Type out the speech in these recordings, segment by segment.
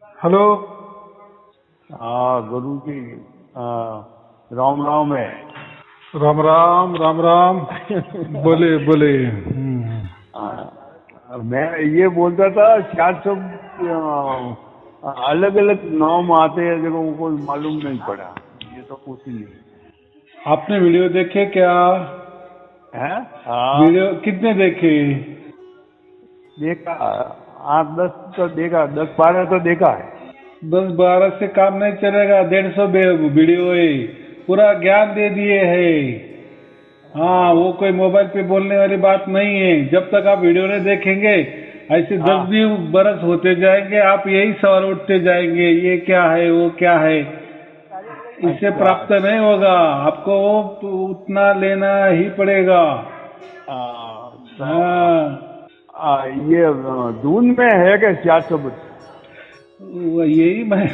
Hello. हाँ गुरु जी। राम राम है। राम राम राम राम। बोले बोले। मैं ये बोलता था शायद सब अलग अलग नाम आते हैं, देखो कोई मालूम नहीं पड़ा, ये तो कुछ ही नहीं आपने वीडियो देखे क्या? है। हाँ वीडियो कितने देखे? देखा, 8-10 तो देखा, 10-12 तो देखा है। 10-12 से काम नहीं चलेगा। 150 वीडियो है, पूरा ज्ञान दे दिए है। हाँ, वो कोई मोबाइल पे बोलने वाली बात नहीं है। जब तक आप वीडियो नहीं देखेंगे, ऐसे 10 हाँ भी बरस होते जाएंगे, आप यही सवाल उठते जाएंगे, ये क्या है, वो क्या है। इससे अच्छा। प्राप्त नहीं होगा, आपको वो उतना लेना ही पड़ेगा। तो हाँ, ये दून में है क्या शायद सब? यही मैं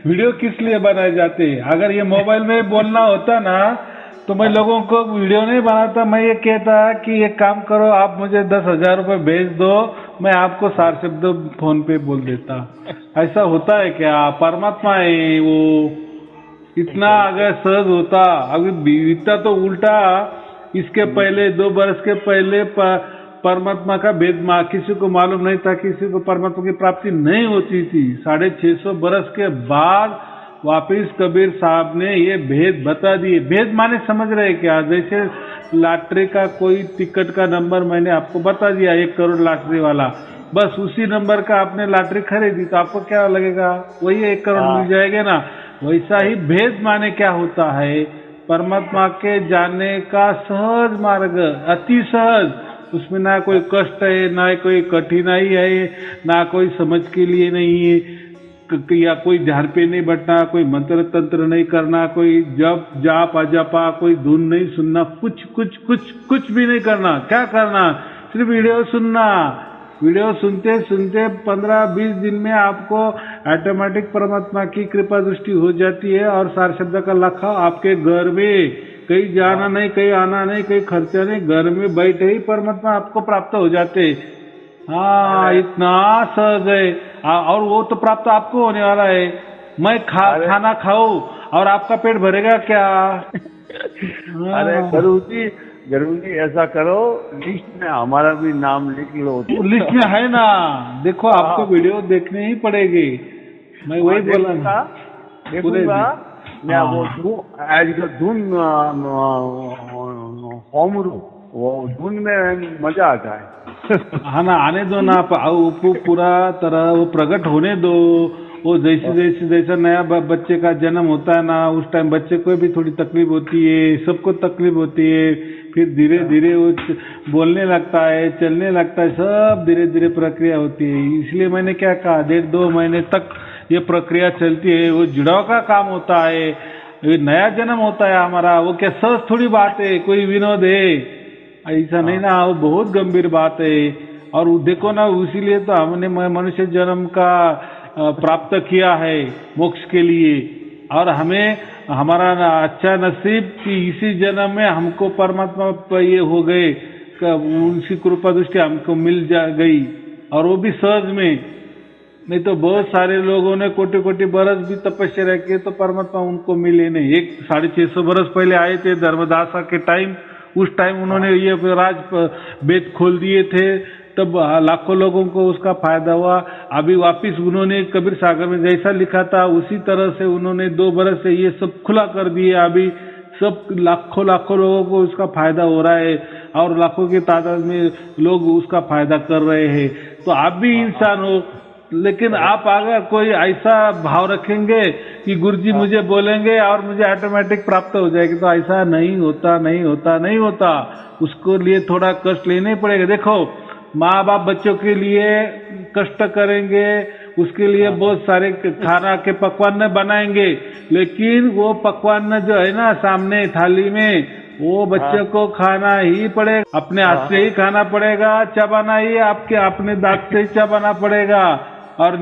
वीडियो किस लिए बनाए जाते हैं? अगर ये मोबाइल में बोलना होता ना, तो मैं लोगों को वीडियो नहीं बनाता। मैं ये कहता कि एक काम करो, आप मुझे 10,000 रुपये भेज दो, मैं आपको 4 शब्द फोन पे बोल देता। ऐसा होता है क्या? परमात्मा है वो। इतना अगर सहज होता, अभी इतना तो उल्टा। इसके पहले 2 बरस के पहले परमात्मा का भेद किसी को मालूम नहीं था, किसी को परमात्मा की प्राप्ति नहीं होती थी। 650 बरस के बाद वापिस कबीर साहब ने ये भेद बता दिए। भेद माने समझ रहे क्या? जैसे लॉटरी का कोई टिकट का नंबर मैंने आपको बता दिया, 1 करोड़ लॉटरी वाला, बस उसी नंबर का आपने लॉटरी खरीदी तो आपको क्या लगेगा? वही 1 करोड़ मिल हाँ जाएगा ना। वैसा ही भेद माने क्या होता है? परमात्मा के जानने का सहज मार्ग, अति सहज। उसमें ना कोई कष्ट है, ना कोई कठिनाई है, ना कोई समझ के लिए नहीं है, या कोई ध्यान पे नहीं बैठना, कोई मंत्र तंत्र नहीं करना, कोई जप जाप अजपा, कोई धुन नहीं सुनना, कुछ कुछ कुछ कुछ भी नहीं करना। क्या करना? सिर्फ वीडियो सुनना। वीडियो सुनते सुनते 15-20 दिन में आपको ऑटोमेटिक परमात्मा की कृपा दृष्टि हो जाती है, और 4 शब्द का लखा आपके घर में, कहीं जाना नहीं, कहीं आना नहीं, कहीं खर्चा नहीं, घर में बैठे ही परमात्मा आपको प्राप्त हो जाते। हाँ, अरे इतना सहज है। और वो तो प्राप्त आपको होने वाला है। मैं अरे खाना खाऊं और आपका पेट भरेगा क्या? अरे हाँ, गुरु जी ऐसा करो, लिस्ट में हमारा भी नाम लिख लो वो तो। लिस्ट में है ना। देखो, आपको हाँ वीडियो देखने ही पड़ेगी। मैं हाँ, वही बोला ना। देखूंगा पूरे देखूंगा। मैं वो हाँ आज का धुन होमरू, वो धुन में मजा आता है। हाँ ना, आने दो ना। पूरा तरह वो प्रकट होने दो। वो जैसे जैसे जैसा नया बच्चे का जन्म होता है ना, उस टाइम बच्चे को भी थोड़ी तकलीफ होती है, सबको तकलीफ होती है। फिर धीरे धीरे वो बोलने लगता है, चलने लगता है, सब धीरे धीरे प्रक्रिया होती है। इसलिए मैंने क्या कहा, 1.5-2 महीने तक ये प्रक्रिया चलती है। वो जुड़ाव का काम होता है, ये नया जन्म होता है हमारा। वो क्या सहज थोड़ी बात है, कोई विनोद है? ऐसा नहीं हाँ ना, वो बहुत गंभीर बात है। और देखो ना, इसीलिए तो हमने मनुष्य जन्म का प्राप्त किया है मोक्ष के लिए। और हमें हमारा अच्छा नसीब कि इसी जन्म में हमको परमात्मा पर ये हो गए, उनकी कृपा दृष्टि हमको मिल जा गई, और वो भी सहज में। नहीं तो बहुत सारे लोगों ने कोटि कोटि बरस भी तपस्या रखी तो परमात्मा उनको मिले नहीं। 650 बरस पहले आए थे धर्मदासा के टाइम, उस टाइम उन्होंने ये राज वेद खोल दिए थे, तब लाखों लोगों को उसका फायदा हुआ। अभी वापिस उन्होंने कबीर सागर में जैसा लिखा था उसी तरह से उन्होंने 2 बरस से ये सब खुला कर दिए। अभी सब लाखों लाखों लोगों को उसका फायदा हो रहा है, और लाखों की तादाद में लोग उसका फायदा कर रहे हैं। तो आप भी हाँ इंसान हो, लेकिन हाँ आप अगर कोई ऐसा भाव रखेंगे कि गुरुजी हाँ मुझे बोलेंगे और मुझे ऑटोमेटिक प्राप्त हो जाएगी, तो ऐसा नहीं होता, नहीं होता, नहीं होता। उसको लिए थोड़ा कष्ट लेने ही पड़ेगा। देखो, माँ बाप बच्चों के लिए कष्ट करेंगे, उसके लिए हाँ बहुत सारे खाना के पकवान बनाएंगे, लेकिन वो पकवान जो है ना सामने थाली में, वो हाँ बच्चे को खाना ही पड़ेगा, अपने हाथ से ही हाँ खाना पड़ेगा, चबाना ही आपके अपने दांत से ही चबाना पड़ेगा। और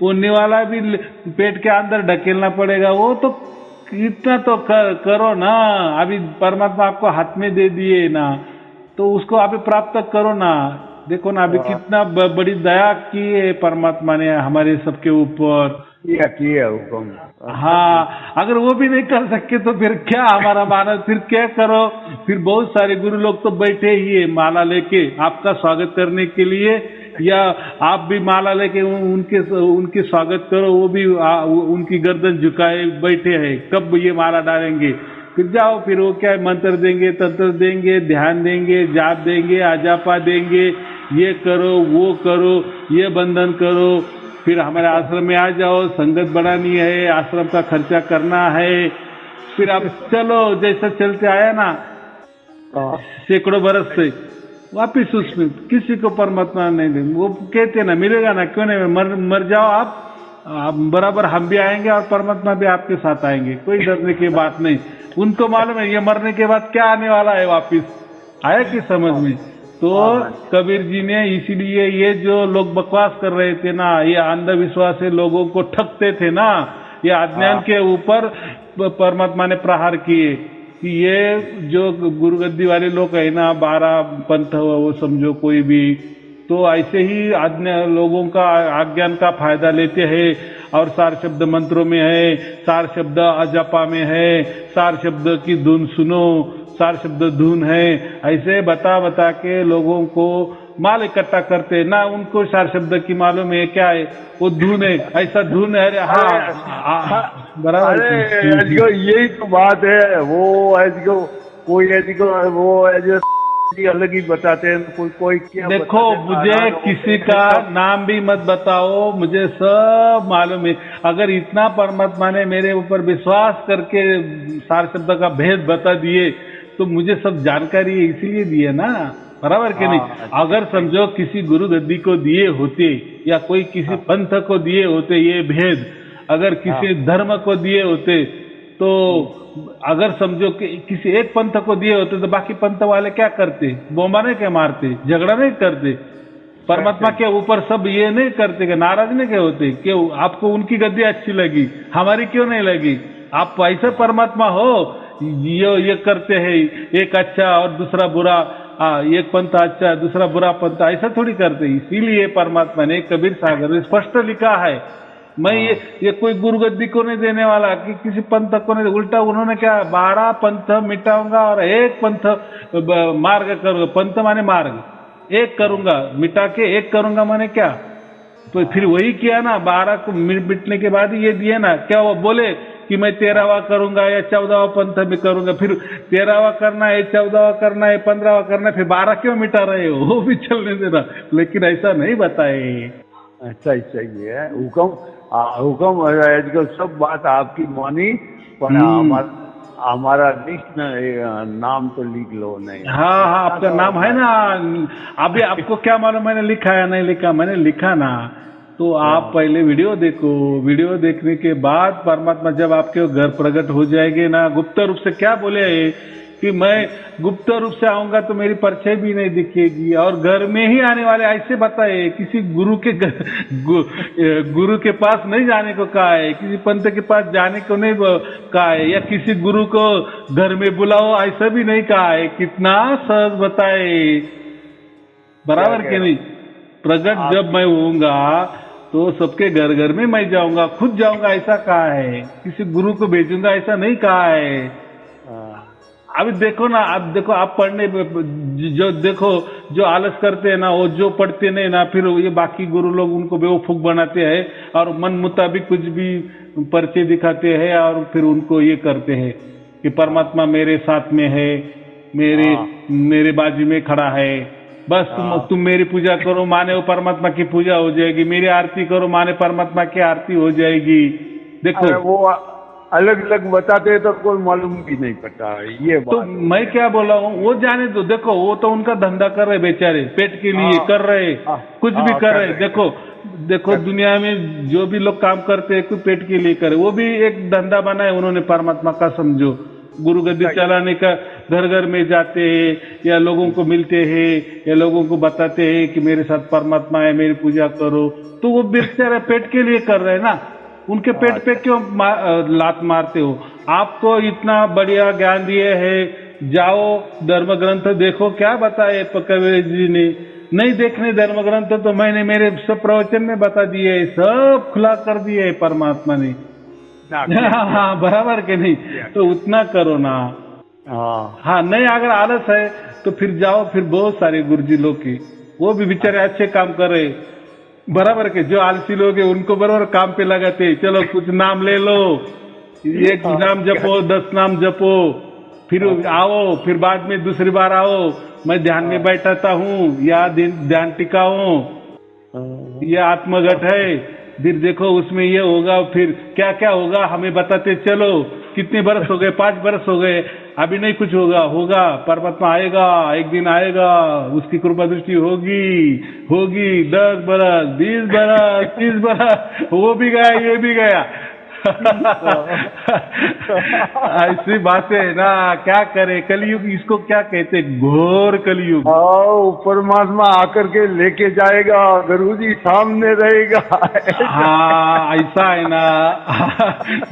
वो निवाला भी पेट के अंदर ढकेलना पड़ेगा। वो तो इतना तो करो ना। अभी परमात्मा आपको हाथ में दे दिए ना, तो उसको अभी प्राप्त करो ना। देखो ना अभी कितना बड़ी दया की है परमात्मा ने हमारे सबके ऊपर। किया हुक्म। हाँ, अगर वो भी नहीं कर सके तो फिर क्या हमारा मानव, फिर क्या करो। फिर बहुत सारे गुरु लोग तो बैठे ही है माला लेके आपका स्वागत करने के लिए, या आप भी माला लेके उनके स्वागत करो, वो भी उनकी गर्दन झुकाए बैठे हैं, कब ये माला डालेंगे। फिर जाओ, फिर वो क्या मंत्र देंगे, तंत्र देंगे, ध्यान देंगे, जाप देंगे, आजापा देंगे, ये करो वो करो, ये बंधन करो, फिर हमारे आश्रम में आ जाओ, संगत बढ़ानी है, आश्रम का खर्चा करना है। फिर अब चलो, जैसा चलते आया ना सैकड़ों बरस से, वापिस उसमें किसी को परमात्मा नहीं दे। वो कहते ना मिलेगा ना, क्यों नहीं, मर जाओ आप बराबर हम भी आएंगे और परमात्मा भी आपके साथ आएंगे, कोई डरने की बात नहीं। उनको मालूम है ये मरने के बाद क्या आने वाला है वापिस, आया कि समझ में। तो कबीर जी ने इसीलिए ये जो लोग बकवास कर रहे थे ना, ये अंधविश्वास से लोगों को ठगते थे ना, ये अज्ञान के ऊपर परमात्मा ने प्रहार किए कि ये जो गुरुगद्दी वाले लोग है ना, 12 पंथ वो समझो कोई भी, तो ऐसे ही लोगों का अज्ञान का फायदा लेते हैं। और सार शब्द मंत्रों में है, सार शब्द अजपा में है, सार शब्द की धुन सुनो, सार शब्द धुन है, ऐसे बता बता के लोगों को माल इकट्ठा करते ना। उनको सार शब्द की मालूम है क्या है, वो धुन है, ऐसा धुन है। अरे हाँ बराबर, यही तो बात है। वो ऐसे कोई ऐसी को वो ऐसे अलग ही बताते हैं, कोई क्या देखो, मुझे किसी का नाम भी मत बताओ, मुझे सब मालूम है। अगर इतना परमात्मा ने मेरे ऊपर विश्वास करके सार शब्द का भेद बता दिए तो मुझे सब जानकारी इसीलिए दी है ना, बराबर के नहीं। अगर समझो किसी गुरु गद्दी को दिए होते या कोई किसी पंथ को दिए होते ये भेद, अगर किसी धर्म को दिए होते, तो अगर समझो कि किसी एक पंथ को दिए होते तो बाकी पंथ वाले क्या करते, बोमा नहीं क्या मारते, झगड़ा नहीं करते, परमात्मा के ऊपर सब ये नहीं करते कि नाराज नहीं क्या होते, क्यों आपको उनकी गद्दी अच्छी लगी, हमारी क्यों नहीं लगी। आप ऐसे परमात्मा हो, ये करते हैं, एक अच्छा और दूसरा बुरा, एक पंथ अच्छा दूसरा बुरा पंथ, ऐसा थोड़ी करते। इसीलिए परमात्मा ने कबीर सागर में स्पष्ट लिखा है, मैं ये कोई गुरुगद्दी को नहीं देने वाला कि किसी पंथ को नहीं, उल्टा उन्होंने क्या 12 पंथ मिटाऊंगा और एक पंथ मार्ग करूंगा। पंथ माने मार्ग, एक करूंगा, मिटा के एक करूंगा माने क्या। तो फिर वही किया ना, 12 को मिटने के बाद ये दिए ना, क्या वो बोले कि मैं 13वां करूंगा या 14वां पंथ में करूंगा, फिर 13वां करना है, 14वां करना है, 15वां करना है, फिर 12 क्यों मिटा रहे हो, वो भी चलने देना। लेकिन ऐसा नहीं बताए। अच्छा सही है, हुक्म सब बात आपकी मानी, पर हमारा लिस्ट नाम तो लिख लो नहीं। हाँ हाँ, आपका नाम है ना। अभी आपको क्या मालूम मैंने लिखा या नहीं लिखा, मैंने लिखा ना। तो आप पहले वीडियो देखो, वीडियो देखने के बाद परमात्मा जब आपके घर प्रकट हो जाएंगे ना, गुप्त रूप से क्या बोले कि मैं गुप्त रूप से आऊंगा तो मेरी परछाई भी नहीं दिखेगी, और घर में ही आने वाले, ऐसे बताए। किसी गुरु के पास नहीं जाने को कहा है, किसी पंथ के पास जाने को नहीं कहा है, या किसी गुरु को घर में बुलाओ ऐसा भी नहीं कहा है। कितना सहज बताए, बराबर के नहीं। प्रकट जब मैं होऊंगा तो सबके घर घर में मैं जाऊंगा, खुद जाऊंगा ऐसा कहा है, किसी गुरु को भेजूंगा ऐसा नहीं कहा है। अभी देखो ना, अब देखो आप पढ़ने जो देखो जो आलस करते हैं ना, वो जो पढ़ते नहीं ना, फिर ये बाकी गुरु लोग उनको बेवकूफ बनाते हैं और मन मुताबिक कुछ भी परिचय दिखाते हैं, और फिर उनको ये करते हैं कि परमात्मा मेरे साथ में है, मेरे बाजू में खड़ा है, बस तुम मेरी पूजा करो माने वो परमात्मा की पूजा हो जाएगी, मेरी आरती करो माने परमात्मा की आरती हो जाएगी। देखो वो अलग अलग बताते हैं तो कोई मालूम भी नहीं पड़ता ये बात। तो मैं क्या बोला हूँ, वो जाने दो। देखो वो तो उनका धंधा कर रहे बेचारे, पेट के लिए कर रहे, कुछ भी कर रहे। देखो दुनिया में जो भी लोग काम करते हैं कोई पेट के लिए करे, वो भी एक धंधा बना है उन्होंने परमात्मा का। समझो गुरु गद्दी चलाने का, घर घर में जाते हैं या लोगों को मिलते हैं या लोगों को बताते हैं कि मेरे साथ परमात्मा है, मेरी पूजा करो, तो वो बेचारे पेट के लिए कर रहे हैं ना। उनके पेट पे क्यों लात मारते हो। आपको इतना बढ़िया ज्ञान दिए है, जाओ धर्म ग्रंथ देखो क्या बताए कबीर जी ने। नहीं देखने धर्म ग्रंथ तो मैंने मेरे सब प्रवचन में बता दिए, सब खुला कर दिए परमात्मा ने। हाँ बराबर के नहीं, तो उतना करो ना। हाँ नहीं, अगर आलस है तो फिर जाओ, फिर बहुत सारे गुरुजी लोग की वो भी बेचारे अच्छे काम कर रहे, बराबर के। जो आलसी लोग हैं उनको बराबर काम पे लगाते, चलो कुछ नाम ले लो, एक नाम जपो, 10 नाम जपो, फिर आओ, फिर बाद में दूसरी बार आओ, मैं ध्यान में बैठाता हूँ या ध्यान टिकाऊं, ये आत्मघट है, फिर देखो उसमें ये होगा, फिर क्या क्या होगा हमें बताते चलो। कितने बरस हो गए, 5 बरस हो गए, अभी नहीं कुछ होगा, होगा, परमात्मा आएगा, एक दिन आएगा, उसकी कृपा दृष्टि होगी 10 बरस, 20 बरस, 30 बरस, वो भी गया, ये भी गया। ऐसी बातें है ना, क्या करे, कलयुग इसको क्या कहते, घोर कलयुग। परमात्मा आकर के लेके जाएगा, गुरुजी सामने रहेगा। हाँ ऐसा है ना।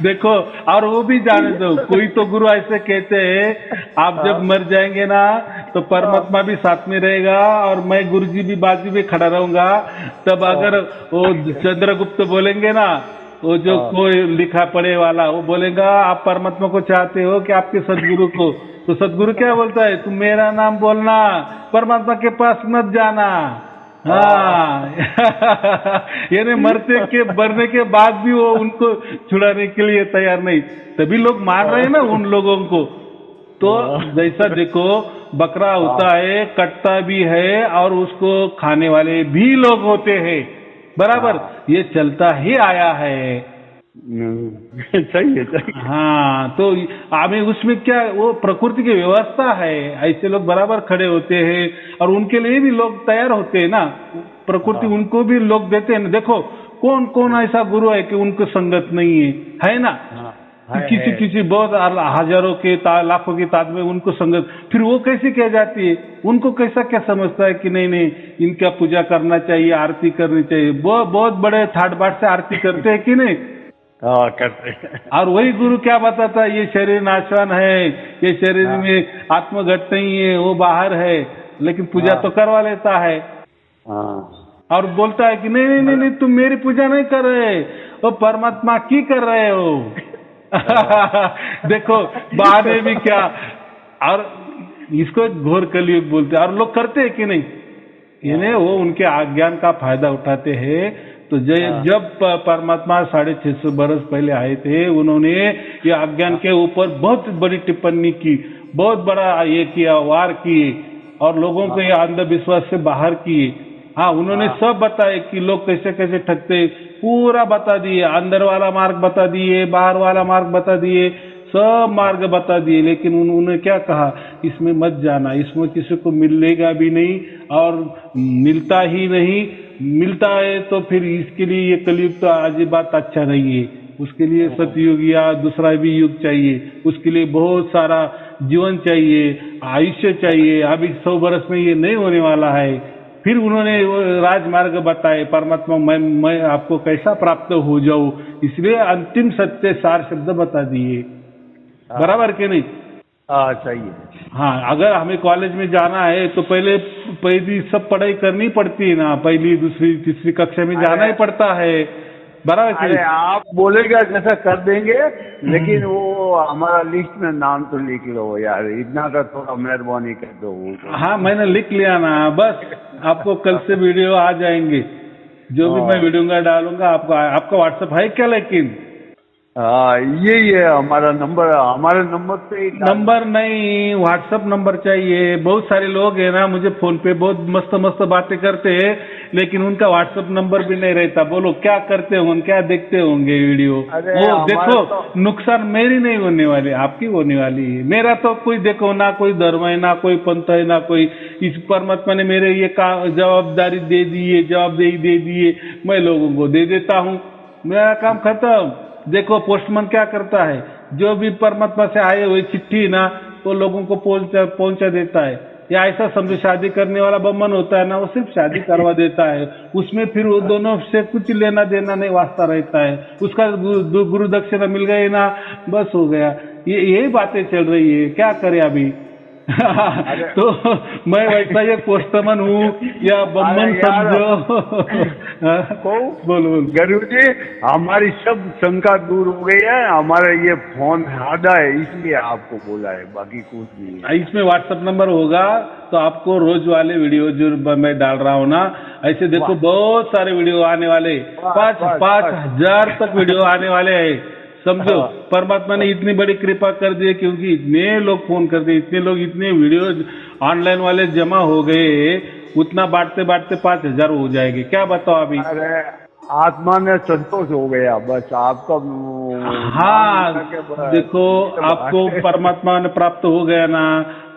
देखो, और वो भी जाने दो, कोई तो गुरु ऐसे कहते हैं आप जब मर जाएंगे ना तो परमात्मा भी साथ में रहेगा और मैं गुरुजी भी बाजू में खड़ा रहूंगा। तब अगर वो चंद्रगुप्त बोलेंगे ना, वो जो कोई लिखा पढ़े वाला, वो बोलेगा आप परमात्मा को चाहते हो कि आपके सदगुरु को, तो सदगुरु क्या बोलता है, तुम मेरा नाम बोलना, परमात्मा के पास मत जाना। हाँ यानी मरने के बाद भी वो उनको छुड़ाने के लिए तैयार नहीं, तभी लोग मार रहे हैं ना उन लोगों को। तो जैसा देखो, बकरा होता है, कटता भी है और उसको खाने वाले भी लोग होते हैं, बराबर, ये चलता ही आया है। सही है, सही। हाँ, तो हमें उसमें क्या, वो प्रकृति की व्यवस्था है, ऐसे लोग बराबर खड़े होते हैं और उनके लिए भी लोग तैयार होते हैं ना, प्रकृति उनको भी लोग देते हैं ना। देखो कौन कौन ऐसा गुरु है कि उनको संगत नहीं है ना। किसी बहुत हजारों के लाखों की तादाद में उनको संगत, फिर वो कैसे कह जाती है, उनको कैसा क्या समझता है कि नहीं इनका पूजा करना चाहिए, आरती करनी चाहिए। बहुत बड़े ठाट बाट से आरती करते हैं कि नहीं? करते हैं। और वही गुरु क्या बताता है, ये शरीर नाशवान है, ये शरीर में आत्मघट नहीं है, वो बाहर है, लेकिन पूजा तो करवा लेता है। और बोलता है कि नहीं तुम मेरी पूजा नहीं कर रहे, वो परमात्मा की कर रहे हो। देखो बहाने भी क्या, और इसको घोर कलयुग बोलते हैं। और लोग करते हैं कि नहीं, इन्हें वो उनके अज्ञान का फायदा उठाते हैं। तो जब परमात्मा 650 बरस पहले आए थे, उन्होंने ये अज्ञान के ऊपर बहुत बड़ी टिप्पणी की, बहुत बड़ा ये किया, वार किए और लोगों को ये अंधविश्वास से बाहर किए। हाँ, उन्होंने सब बताया कि लोग कैसे कैसे ठगते, पूरा बता दिए, अंदर वाला मार्ग बता दिए, बाहर वाला मार्ग बता दिए, सब मार्ग बता दिए। लेकिन उन्होंने क्या कहा, इसमें मत जाना, इसमें किसी को मिलेगा भी नहीं और मिलता ही नहीं, मिलता है तो फिर इसके लिए ये कलयुग तो आज ये बात अच्छा नहीं है, उसके लिए सतयुग या दूसरा भी युग चाहिए, उसके लिए बहुत सारा जीवन चाहिए, आयुष्य चाहिए। अभी 100 बरस में ये नहीं होने वाला है। फिर उन्होंने राजमार्ग बताए, परमात्मा मैं आपको कैसा प्राप्त हो जाऊं, इसलिए अंतिम सत्य सार शब्द बता दिए, बराबर के नहीं? सही है। हाँ, अगर हमें कॉलेज में जाना है तो पहली सब पढ़ाई करनी पड़ती है ना, पहली दूसरी तीसरी कक्षा में जाना ही पड़ता है, बराबर के नहीं? आप बोलेगा जैसा कर देंगे, लेकिन वो हमारा लिस्ट में नाम तो लिख लो यार, इतना का थोड़ा मेहरबानी कर दो। हाँ, मैंने लिख लिया ना, बस आपको कल से वीडियो आ जाएंगे, जो भी मैं वीडियो डालूंगा आपको। आपका व्हाट्सएप है क्या? लेकिन यही है हमारा नंबर, हमारे नंबर पे नंबर नहीं, व्हाट्सएप नंबर चाहिए। बहुत सारे लोग हैं ना, मुझे फोन पे बहुत मस्त मस्त बातें करते हैं, लेकिन उनका व्हाट्सएप नंबर भी नहीं रहता। बोलो क्या करते होंगे, क्या देखते होंगे वीडियो? वो देखो, नुकसान मेरी नहीं होने वाली, आपकी होने वाली है। मेरा तो कोई देखो ना, कोई धर्म है ना, कोई पंथ है ना, कोई, इस परमात्मा ने मेरे ये जवाबदारी दे दी है, जवाबदेही दे दी है, मैं लोगों को दे देता हूँ, मेरा काम खत्म। देखो पोस्टमैन क्या करता है, जो भी परमात्मा से आए हुए चिट्ठी ना, तो लोगों को पहुंचा देता है। या ऐसा समझो, शादी करने वाला बम्मन होता है ना, वो सिर्फ शादी करवा देता है, उसमें फिर वो दोनों से कुछ लेना देना नहीं, वास्ता रहता है। उसका गुरु दक्षिणा मिल गई ना, बस हो गया। यही बातें चल रही है, क्या करे अभी? तो मैं वैसा ही पोस्टमैन हूँ या बम्मन समझो। बोल बोल। गुरु जी हमारी सब शंका दूर हो गई है, हमारा ये फोन आधा है इसलिए आपको बोला है, बाकी कुछ नहीं है। इसमें व्हाट्सएप नंबर होगा तो आपको रोज वाले वीडियो जो मैं डाल रहा हूँ ना, ऐसे देखो बहुत सारे वीडियो आने वाले, 5,000 तक वीडियो आने वाले हैं, समझो। परमात्मा ने इतनी बड़ी कृपा कर दी है क्योंकि इतने लोग फोन कर दिए, इतने लोग, इतने वीडियो ऑनलाइन वाले जमा हो गए, उतना बांटते बांटते 5,000 हो जाएंगे। क्या बताओ अभी? अरे आत्मा में संतोष हो गया बस आपका। हाँ देखो आपको परमात्मा ने प्राप्त हो गया ना,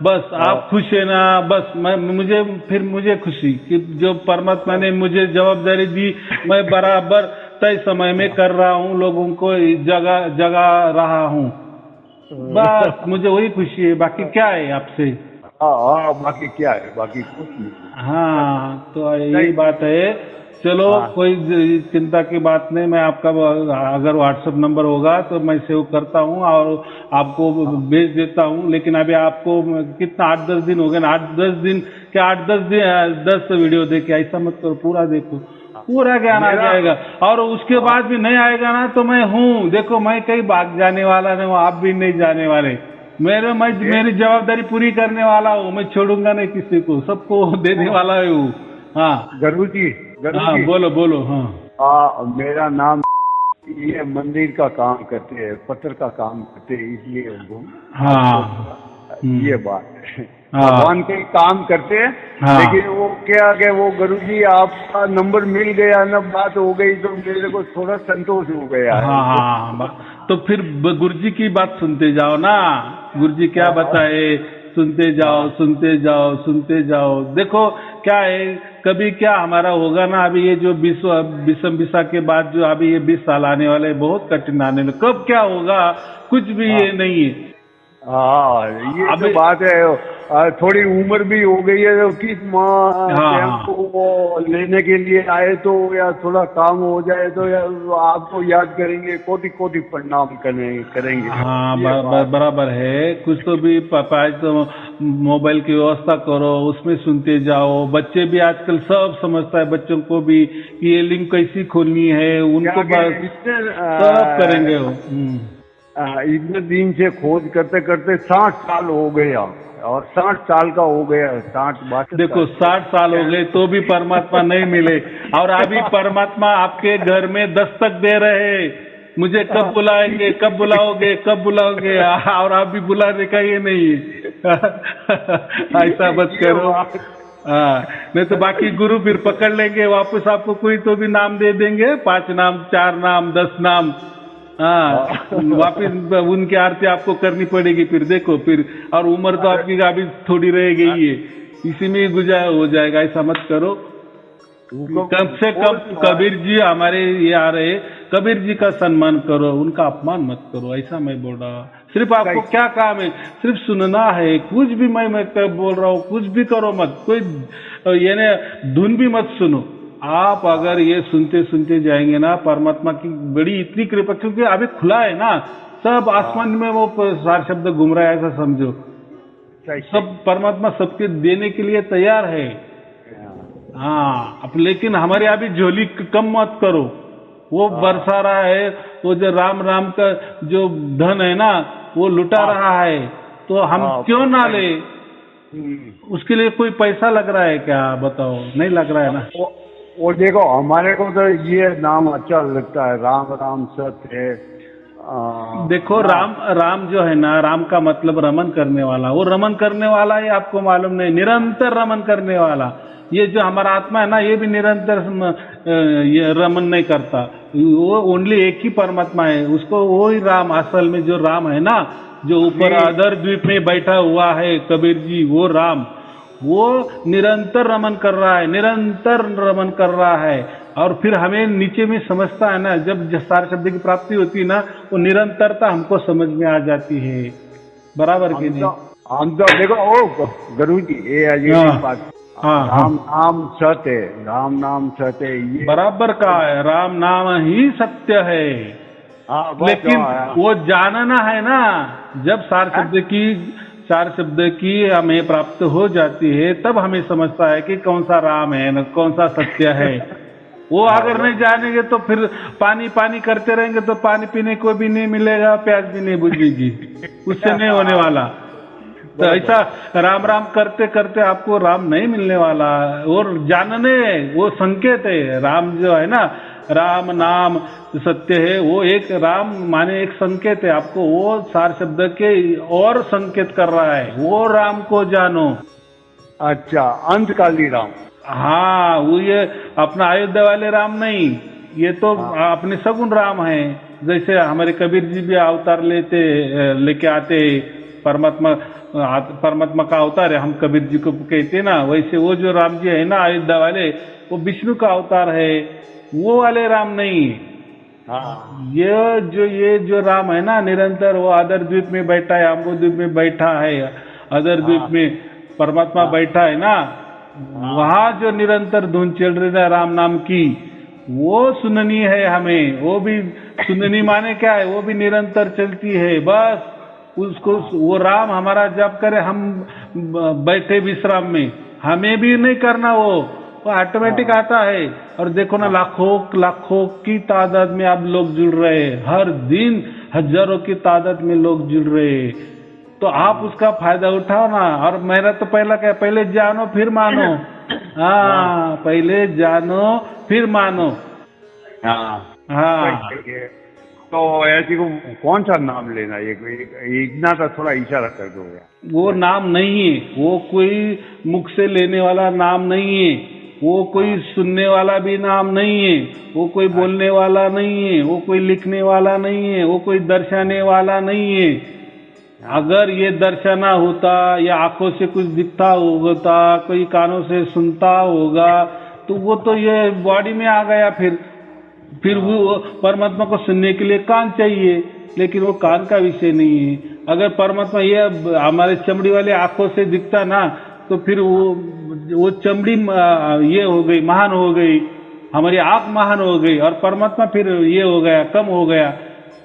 बस आप खुश है ना, बस मुझे खुशी कि जो परमात्मा ने मुझे जवाबदारी दी, मैं बराबर तय समय में कर रहा हूँ, लोगों को जगा रहा हूँ, बस मुझे वही खुशी है। बाकी क्या है आपसे? हाँ बाकी क्या है, बाकी कुछ नहीं। हाँ तो यही बात है। चलो कोई चिंता की बात नहीं, मैं आपका अगर व्हाट्सएप नंबर होगा तो मैं सेव करता हूँ और आपको भेज देता हूँ। लेकिन अभी आपको कितना 8-10 दिन हो गए ना, 8-10 दिन क्या 8-10 वीडियो देखे, ऐसा मत करो, पूरा देखो, पूरा ज्ञान आ जाएगा। और उसके बाद भी नहीं आएगा ना तो मैं हूँ, देखो मैं कहीं भाग जाने वाला नहीं हूँ, आप भी नहीं जाने वाले। मेरी जवाबदारी पूरी करने वाला हूँ, मैं छोड़ूंगा नहीं किसी को, सबको देने वाला हूँ। हाँ गुरु जी बोलो बोलो। हाँ मेरा नाम, ये मंदिर का काम करते हैं, पत्थर का काम करते हैं, इसलिए हाँ ये बात है। भगवान के काम करते हैं। लेकिन वो क्या कि वो गुरु जी आपका नंबर मिल गया ना, बात हो गई तो मेरे को थोड़ा संतोष हो गया है। हाँ तो फिर गुरु जी की बात सुनते जाओ ना, गुरु जी क्या बताए, सुनते जाओ सुनते जाओ सुनते जाओ। देखो क्या है, कभी क्या हमारा होगा ना, अभी ये जो विषम विषा के बाद जो अभी ये 20 साल आने वाले, बहुत कठिन आने वाले, कब क्या होगा कुछ भी ये नहीं है। ये तो बात है, थोड़ी उम्र भी हो गई है तो किस माँ को वो लेने के लिए आए तो, या थोड़ा काम हो जाए तो या आपको याद करेंगे, कोटि कोटि प्रणाम करेंगे। हाँ बराबर है। कुछ तो भी पापा तो मोबाइल की व्यवस्था करो, उसमें सुनते जाओ। बच्चे भी आजकल सब समझता है, बच्चों को भी कि ये लिंक कैसी खोलनी है, उनको सब करेंगे वो। इतने दिन से खोज करते करते 60 साल हो गया, और 60 साल का हो गया, 60-62 देखो 60 साल हो गए तो भी परमात्मा नहीं मिले, और अभी परमात्मा आपके घर में दस्तक दे रहे, मुझे कब बुलाएंगे, कब बुलाओगे, कब बुलाओगे, और आप भी बुलाने का ये नहीं है। ऐसा मत करो। नहीं तो बाकी गुरु फिर पकड़ लेंगे वापस, आपको कोई तो भी नाम दे देंगे, 5 नाम 4 नाम 10 नाम। वापिस उनकी आरती आपको करनी पड़ेगी फिर, देखो फिर। और उम्र तो आपकी अभी थोड़ी रह गई है, इसी में गुजारा हो जाएगा, ऐसा मत करो। कम से कम कबीर जी हमारे ये आ रहे, कबीर जी का सम्मान करो, उनका अपमान मत करो, ऐसा मैं बोल रहा। सिर्फ आपको क्या काम है, सिर्फ सुनना है, कुछ भी मैं बोल रहा हूँ, कुछ भी करो मत, कोई ये धुन भी मत सुनो। आप अगर ये सुनते सुनते जाएंगे ना, परमात्मा की बड़ी इतनी कृपा, क्योंकि अभी खुला है ना, सब आसमान में वो 4 शब्द घूम रहा है, ऐसा समझो। सब परमात्मा सबके देने के लिए तैयार है। हाँ अब लेकिन हमारे अभी झोली कम मत करो, वो बरसा रहा है, वो जो राम राम का जो धन है ना, वो लुटा रहा है, तो हम क्यों ना ले? उसके लिए कोई पैसा लग रहा है क्या, बताओ? नहीं लग रहा है ना। और देखो हमारे को तो ये नाम अच्छा लगता है, राम राम सत्य है। देखो राम जो है ना, राम का मतलब रमन करने वाला, वो रमन करने वाला है, आपको मालूम नहीं, निरंतर रमन करने वाला। ये जो हमारा आत्मा है ना, ये भी निरंतर ये रमन नहीं करता, वो ओनली एक ही परमात्मा है, उसको वो ही राम, असल में जो राम है ना, जो ऊपर अदर द्वीप में बैठा हुआ है कबीर जी, वो राम, वो निरंतर रमन कर रहा है, निरंतर रमन कर रहा है। और फिर हमें नीचे में समझता है ना, जब 4 शब्द की प्राप्ति होती है ना, वो निरंतरता हमको समझ में आ जाती है, बराबर की नहीं? हम तो देखो ओ गुरु जी, ये बात, राम नाम सत्य है, राम नाम सत्य है, ये बराबर का है, राम नाम ही सत्य है। लेकिन वो जानना है ना, जब 4 शब्द की चार शब्द की हमें प्राप्त हो जाती है, तब हमें समझता है कि कौन सा राम है न कौन सा सत्य है। वो अगर नहीं जानेंगे तो फिर पानी पानी करते रहेंगे तो पानी पीने को भी नहीं मिलेगा, प्यास भी नहीं बुझेगी, उससे नहीं होने वाला। तो ऐसा राम राम करते करते आपको राम नहीं मिलने वाला। और जानने वो संकेत है, राम जो है ना, राम नाम सत्य है, वो एक राम माने एक संकेत है आपको, वो चार शब्द के और संकेत कर रहा है, वो राम को जानो। अच्छा, अंतकाली राम। हाँ, वो ये अपना अयोध्या वाले राम नहीं, ये तो अपने सगुण राम है। जैसे हमारे कबीर जी भी अवतार लेके आते परमात्मा का अवतार है, हम कबीर जी को कहते हैं ना, वैसे वो जो राम जी है ना अयोध्या वाले, वो विष्णु का अवतार है, वो वाले राम नहीं। हाँ, ये जो राम है ना, निरंतर वो अदर द्वीप में बैठा है, अम्बो द्वीप में बैठा है, अदर द्वीप में परमात्मा बैठा है ना, वहां जो निरंतर धुन चल रही है राम नाम की, वो सुननी है हमें। वो भी सुननी माने क्या है, वो भी निरंतर चलती है। बस उसको वो राम हमारा जप करे, हम बैठे विश्राम में, हमें भी नहीं करना, वो ऑटोमेटिक आता है। और देखो ना, लाखों की तादाद में अब लोग जुड़ रहे हैं, हर दिन हजारों की तादाद में लोग जुड़ रहे हैं। तो आप उसका फायदा उठाओ ना। और मेरा तो पहले जानो फिर मानो। हाँ, पहले जानो फिर मानो। हाँ, तो ऐसी को कौन सा नाम लेना, इतना तो थोड़ा इशारा कर दो यार। वो नाम नहीं है, वो कोई मुख से लेने वाला नाम नहीं है, वो कोई सुनने वाला भी नाम नहीं है, वो कोई बोलने वाला नहीं है, वो कोई लिखने वाला नहीं है, वो कोई दर्शाने वाला नहीं है। अगर ये दर्शना होता या आंखों से कुछ दिखता होता, कोई कानों से सुनता होगा, तो वो तो ये बॉडी में आ गया। फिर वो परमात्मा को सुनने के लिए कान चाहिए, लेकिन वो कान का विषय नहीं है। अगर परमात्मा ये हमारे चमड़ी वाले आंखों से दिखता ना, तो फिर वो चमड़ी ये हो गई, महान हो गई, हमारी आंख महान हो गई, और परमात्मा फिर ये हो गया, कम हो गया।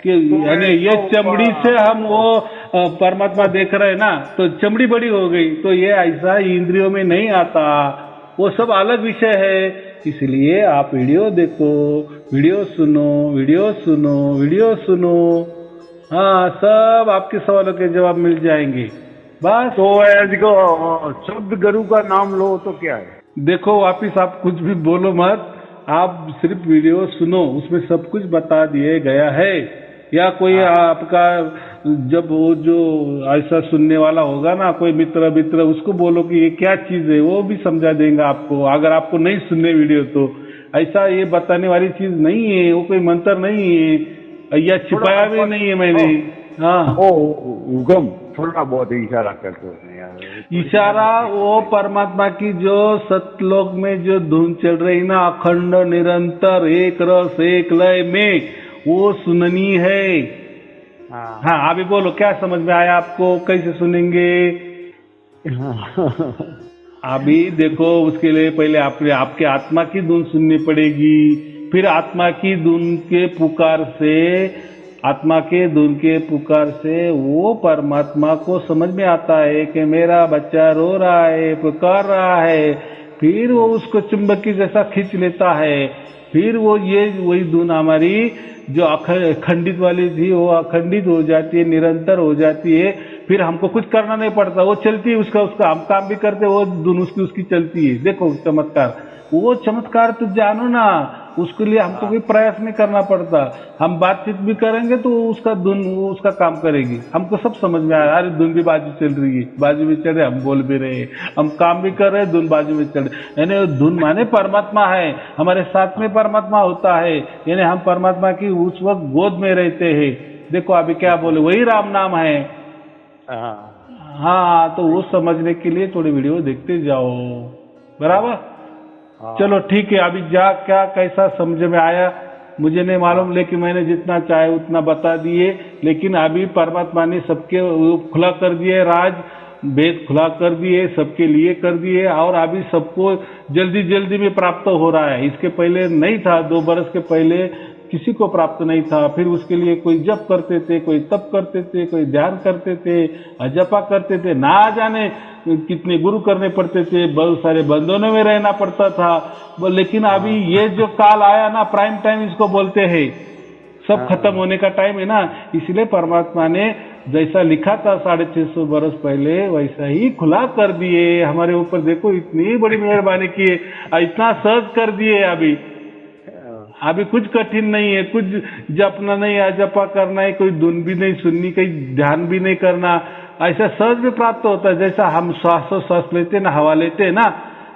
कि यानी ये चमड़ी से हम वो परमात्मा देख रहे हैं ना, तो चमड़ी बड़ी हो गई। तो ये ऐसा इंद्रियों में नहीं आता, वो सब अलग विषय है। इसलिए आप वीडियो देखो, वीडियो सुनो, वीडियो सुनो, वीडियो सुनो। हाँ, सब आपके सवालों के जवाब मिल जाएंगे। बस। तो को शुद्ध गुरु का नाम लो तो क्या है? देखो, वापिस आप कुछ भी बोलो मत, आप सिर्फ वीडियो सुनो, उसमें सब कुछ बता दिए गया है। या कोई आपका जब वो जो ऐसा सुनने वाला होगा ना, कोई मित्र उसको बोलो कि ये क्या चीज है, वो भी समझा देंगे आपको। अगर आपको नहीं सुनने वीडियो तो ऐसा ये बताने वाली चीज नहीं है, वो कोई मंत्र नहीं है, या छिपाया भी नहीं है मैंने। हाँ, उगम थोड़ा बहुत इशारा करते हैं यार। इशारा वो परमात्मा की जो सतलोक में जो धुन चल रही ना, अखंड निरंतर एक रस एक लय में, वो सुननी है। हाँ, अभी बोलो, क्या समझ में आया आपको, कैसे सुनेंगे? अभी देखो, उसके लिए पहले आपके आत्मा की धुन सुननी पड़ेगी, फिर आत्मा की धुन के पुकार से वो परमात्मा को समझ में आता है कि मेरा बच्चा रो रहा है, पुकार रहा है। फिर वो उसको चुंबक की जैसा खींच लेता है। फिर वही धुन हमारी जो अखंडित वाली थी, वो अखंडित हो जाती है, निरंतर हो जाती है। फिर हमको कुछ करना नहीं पड़ता, वो चलती है, उसका हम काम भी करते, वो धुन उसकी चलती है। देखो चमत्कार, वो चमत्कार तो जानो ना, उसके लिए हमको कोई प्रयास नहीं करना पड़ता। हम बातचीत भी करेंगे तो उसका धुन उसका काम करेगी। हमको सब समझ में आया, अरे धुन भी बाजू चल रही है, बाजू में चल रहे, हम बोल भी रहे, हम काम भी कर रहे, धुन बाजू में चल रहे। यानी धुन माने परमात्मा है, हमारे साथ में परमात्मा होता है, यानी हम परमात्मा की उस वक्त गोद में रहते हैं। देखो अभी क्या बोले, वही राम नाम है। हाँ, तो वो समझने के लिए थोड़ी वीडियो देखते जाओ, बराबर। चलो ठीक है, अभी क्या कैसा समझ में आया मुझे नहीं मालूम, लेकिन मैंने जितना चाहे उतना बता दिए। लेकिन अभी परमात्मा ने सबके खुला कर दिए, राज भेद खुला कर दिए, सबके लिए कर दिए, और अभी सबको जल्दी जल्दी में प्राप्त हो रहा है। इसके पहले नहीं था, 2 बरस के पहले किसी को प्राप्त नहीं था। फिर उसके लिए कोई जप करते थे, कोई तप करते थे, कोई ध्यान करते थे, जपा करते थे, ना जाने कितने गुरु करने पड़ते थे, बहुत सारे बंधनों में रहना पड़ता था। लेकिन अभी ये जो काल आया ना, प्राइम टाइम इसको बोलते हैं, सब खत्म होने का टाइम है ना। इसलिए परमात्मा ने जैसा लिखा था 650 बरस पहले वैसा ही खुला कर दिए हमारे ऊपर। देखो इतनी बड़ी मेहरबानी की है, इतना सहज कर दिए। अभी कुछ कठिन नहीं है, कुछ जपना नहीं, अजपा करना है, कोई धुन भी नहीं सुननी, कहीं ध्यान भी नहीं करना, ऐसा सहज में प्राप्त होता है। जैसा हम श्वास लेते ना, हवा लेते हैं ना,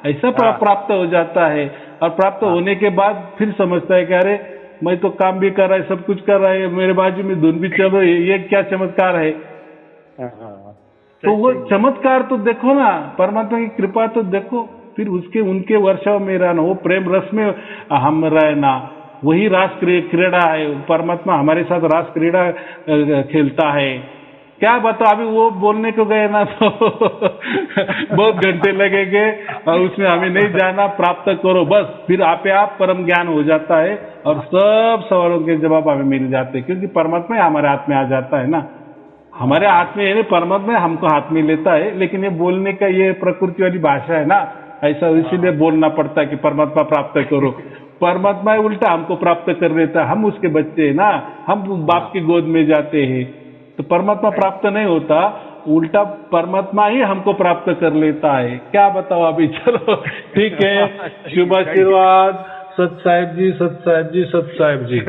ऐसा प्राप्त हो जाता है। और प्राप्त होने के बाद फिर समझता है कि अरे मैं तो काम भी कर रहा है, सब कुछ कर रहा है, मेरे बाजू में धुन भी चल रही है, ये क्या चमत्कार है। तो वो चमत्कार तो देखो ना, परमात्मा की कृपा तो देखो। फिर उसके उनके वर्षाव में रहना, वो प्रेम रस में हम रहना, वही रास क्रीड़ा है। परमात्मा हमारे साथ रास क्रीड़ा खेलता है। क्या बता, अभी वो बोलने को गए ना तो बहुत घंटे लगेंगे, और उसमें हमें नहीं जाना, प्राप्त करो बस। फिर आपे आप परम ज्ञान हो जाता है और सब सवालों के जवाब हमें मिल जाते हैं, क्योंकि परमात्मा हमारे हाथ में आ जाता है ना। हमारे हाथ में परमात्मा हमको हाथ में लेता है, लेकिन ये बोलने का ये प्रकृति वाली भाषा है ना, ऐसा इसीलिए बोलना पड़ता है कि परमात्मा प्राप्त करो। परमात्मा उल्टा हमको प्राप्त कर देता है, हम उसके बच्चे हैं ना, हम बाप की गोद में जाते हैं। तो परमात्मा प्राप्त नहीं होता, उल्टा परमात्मा ही हमको प्राप्त कर लेता है। क्या बताओ अभी। चलो ठीक है, शुभ आशीर्वाद। सत साहेब जी, सत साहेब जी, सत साहेब जी।